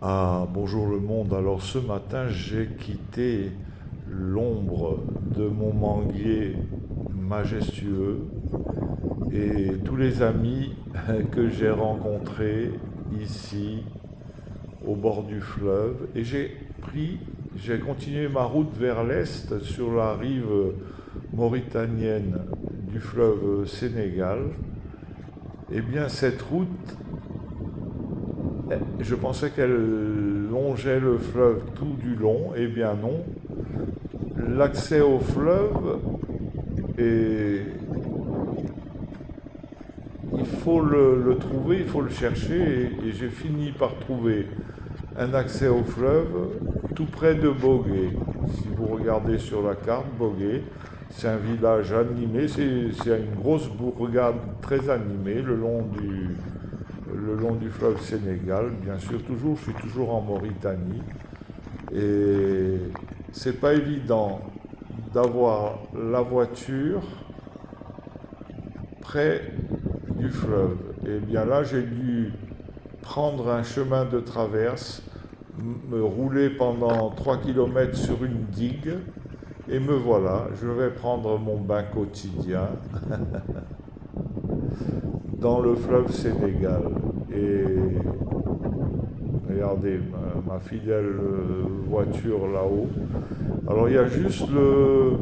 Ah, bonjour le monde. Alors ce matin, j'ai quitté l'ombre de mon manguier majestueux et tous les amis que j'ai rencontrés ici au bord du fleuve. Et j'ai continué ma route vers l'est sur la rive mauritanienne du fleuve Sénégal. Eh bien, cette route, je pensais qu'elle longeait le fleuve tout du long. Eh bien non. L'accès au fleuve, et il faut le trouver, il faut le chercher. Et j'ai fini par trouver un accès au fleuve tout près de Bogué. Si vous regardez sur la carte, Bogué, c'est un village animé, c'est une grosse bourgade très animée le long du fleuve Sénégal, bien sûr, je suis toujours en Mauritanie. Et c'est pas évident d'avoir la voiture près du fleuve. Et bien là, j'ai dû prendre un chemin de traverse, me rouler pendant 3 kilomètres sur une digue, et me voilà, je vais prendre mon bain quotidien dans le fleuve Sénégal. Et regardez ma fidèle voiture là-haut. Alors il y a juste le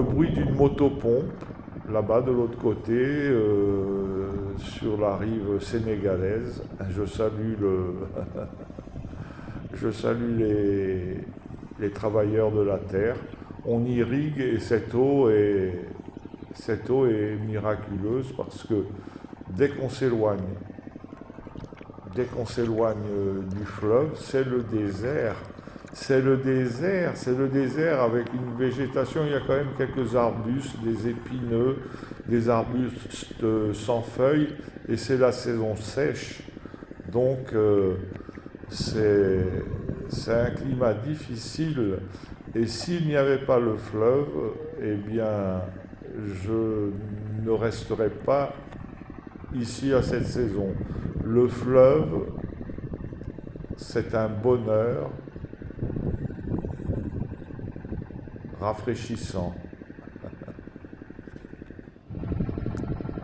bruit d'une motopompe là-bas de l'autre côté, sur la rive sénégalaise. Je salue les travailleurs de la terre. On irrigue et cette eau est miraculeuse parce que dès qu'on s'éloigne, du fleuve, c'est le désert. C'est le désert avec une végétation. Il y a quand même quelques arbustes, des épineux, des arbustes sans feuilles, et c'est la saison sèche. Donc c'est un climat difficile. Et s'il n'y avait pas le fleuve, eh bien, je ne resterais pas ici à cette saison. Le fleuve, c'est un bonheur rafraîchissant.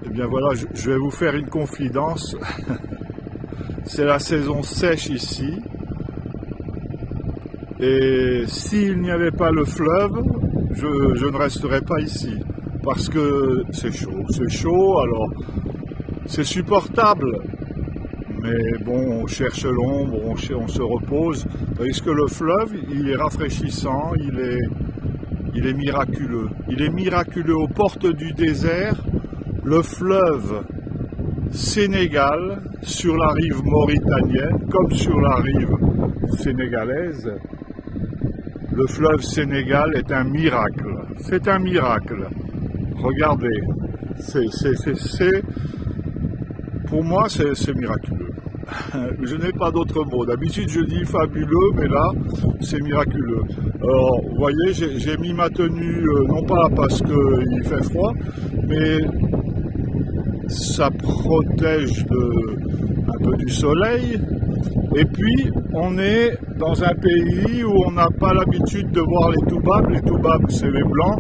Eh bien voilà, je vais vous faire une confidence. C'est la saison sèche ici. Et s'il n'y avait pas le fleuve, je ne resterais pas ici. Parce que c'est chaud, alors c'est supportable. Mais bon, on cherche l'ombre, on se repose. Tandis que le fleuve, il est rafraîchissant, il est miraculeux. Il est miraculeux aux portes du désert. Le fleuve Sénégal, sur la rive mauritanienne, comme sur la rive sénégalaise, le fleuve Sénégal est un miracle. C'est un miracle. Regardez, pour moi, c'est miraculeux. Je n'ai pas d'autre mot. D'habitude, je dis fabuleux, mais là, c'est miraculeux. Alors, vous voyez, j'ai mis ma tenue, non pas parce qu'il fait froid, mais ça protège un peu du soleil. Et puis, on est dans un pays où on n'a pas l'habitude de voir les toubabs. Les toubabs, c'est les blancs.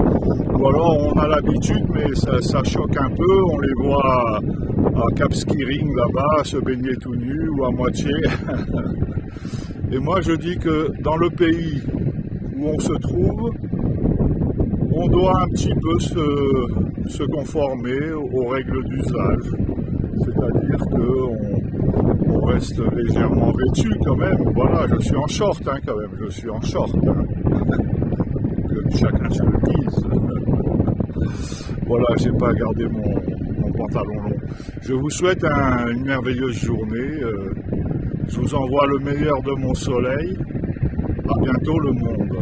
Ou alors, on a l'habitude, mais ça choque un peu. On les voit à Cap Skirring, là-bas, se baigner tout nu ou à moitié. Et moi, je dis que dans le pays où on se trouve, on doit un petit peu se conformer aux règles d'usage. C'est-à-dire qu'on reste légèrement vêtu quand même. Voilà, je suis en short quand même, je suis en short. Que chacun se le dise. Voilà, j'ai pas gardé mon pantalon long. Je vous souhaite une merveilleuse journée. Je vous envoie le meilleur de mon soleil. À bientôt le monde.